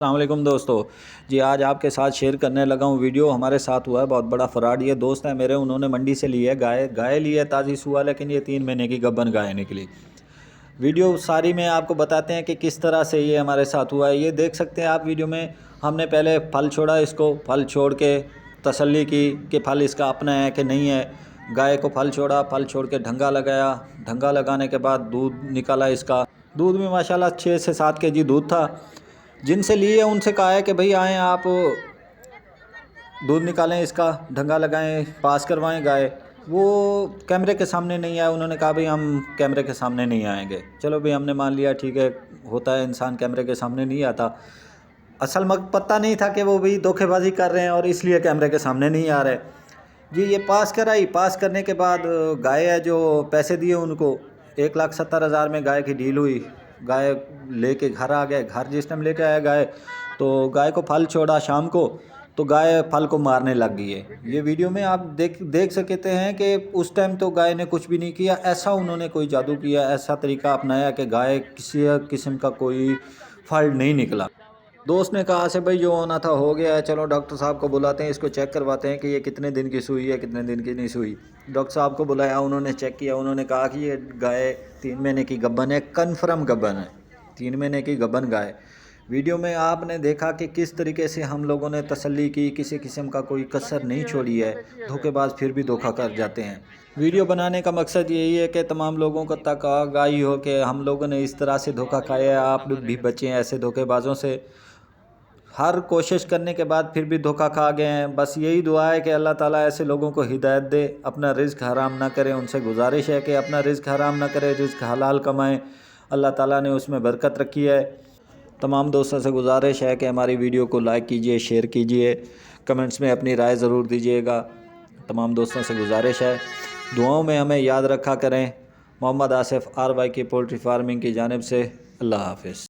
السلام علیکم دوستو جی، آج آپ کے ساتھ شیئر کرنے لگا ہوں ویڈیو۔ ہمارے ساتھ ہوا ہے بہت بڑا فراڈ۔ یہ دوست ہیں میرے، انہوں نے منڈی سے لی ہے گائے لی ہے تازی سوا، لیکن یہ 3 مہینے کی گبن گائے نکلی۔ ویڈیو ساری میں آپ کو بتاتے ہیں کہ کس طرح سے یہ ہمارے ساتھ ہوا ہے۔ یہ دیکھ سکتے ہیں آپ ویڈیو میں، ہم نے پہلے پھل چھوڑا، اس کو پھل چھوڑ کے تسلی کی کہ پھل اس کا اپنا ہے کہ نہیں ہے۔ گائے کو پھل چھوڑا، پھل چھوڑ کے ڈھنگا لگایا، ڈھنگا لگانے کے بعد دودھ نکالا اس کا۔ دودھ میں ماشاءاللہ 6 سے 7 kg دودھ تھا۔ جن سے لیے ان سے کہا ہے کہ بھئی آئیں آپ دودھ نکالیں، اس کا ڈھنگا لگائیں، پاس کروائیں گائے۔ وہ کیمرے کے سامنے نہیں آئے، انہوں نے کہا بھئی ہم کیمرے کے سامنے نہیں آئیں گے۔ چلو بھئی ہم نے مان لیا، ٹھیک ہے، ہوتا ہے انسان کیمرے کے سامنے نہیں آتا۔ اصل پتہ نہیں تھا کہ وہ بھی دھوکے بازی کر رہے ہیں اور اس لیے کیمرے کے سامنے نہیں آ رہے۔ جی یہ پاس کرائی، پاس کرنے کے بعد گائے ہے جو پیسے دیے ان کو 1,70,000 میں گائے کی ڈیل ہوئی۔ گائے لے کے گھر آ گئے۔ گھر جس ٹائم لے کے آیا گائے تو گائے کو پھل چھوڑا شام کو، تو گائے پھل کو مارنے لگ گئی ہے۔ یہ ویڈیو میں آپ دیکھ سکتے ہیں کہ اس ٹائم تو گائے نے کچھ بھی نہیں کیا، ایسا انہوں نے کوئی جادو کیا، ایسا طریقہ اپنایا کہ گائے کسی قسم کا کوئی فالٹ نہیں نکلا۔ دوست نے کہا سے بھئی جو ہونا تھا ہو گیا ہے، چلو ڈاکٹر صاحب کو بلاتے ہیں، اس کو چیک کرواتے ہیں کہ یہ کتنے دن کی سوئی ہے، کتنے دن کی نہیں سوئی۔ ڈاکٹر صاحب کو بلایا، انہوں نے چیک کیا، انہوں نے کہا کہ یہ گائے 3 مہینے کی گبن ہے، کنفرم گبن ہے، 3 مہینے کی گبن گائے۔ ویڈیو میں آپ نے دیکھا کہ کس طریقے سے ہم لوگوں نے تسلی کی، کسی قسم کا کوئی کسر نہیں چھوڑی ہے۔ دھوکے باز پھر بھی دھوکہ کر جاتے ہیں۔ ویڈیو بنانے کا مقصد یہی ہے کہ تمام لوگوں کو تک آگاہی ہو کہ ہم لوگوں نے اس طرح سے دھوکہ کھایا ہے، آپ بھی بچیں ایسے دھوکے بازوں سے۔ ہر کوشش کرنے کے بعد پھر بھی دھوکہ کھا گئے ہیں۔ بس یہی دعا ہے کہ اللہ تعالیٰ ایسے لوگوں کو ہدایت دے، اپنا رزق حرام نہ کرے۔ ان سے گزارش ہے کہ اپنا رزق حرام نہ کرے، رزق حلال کمائیں، اللہ تعالیٰ نے اس میں برکت رکھی ہے۔ تمام دوستوں سے گزارش ہے کہ ہماری ویڈیو کو لائک کیجئے، شیئر کیجئے، کمنٹس میں اپنی رائے ضرور دیجئے گا۔ تمام دوستوں سے گزارش ہے، دعاؤں میں ہمیں یاد رکھا کریں۔ محمد آصف RYK پولٹری فارمنگ کی جانب سے اللہ حافظ۔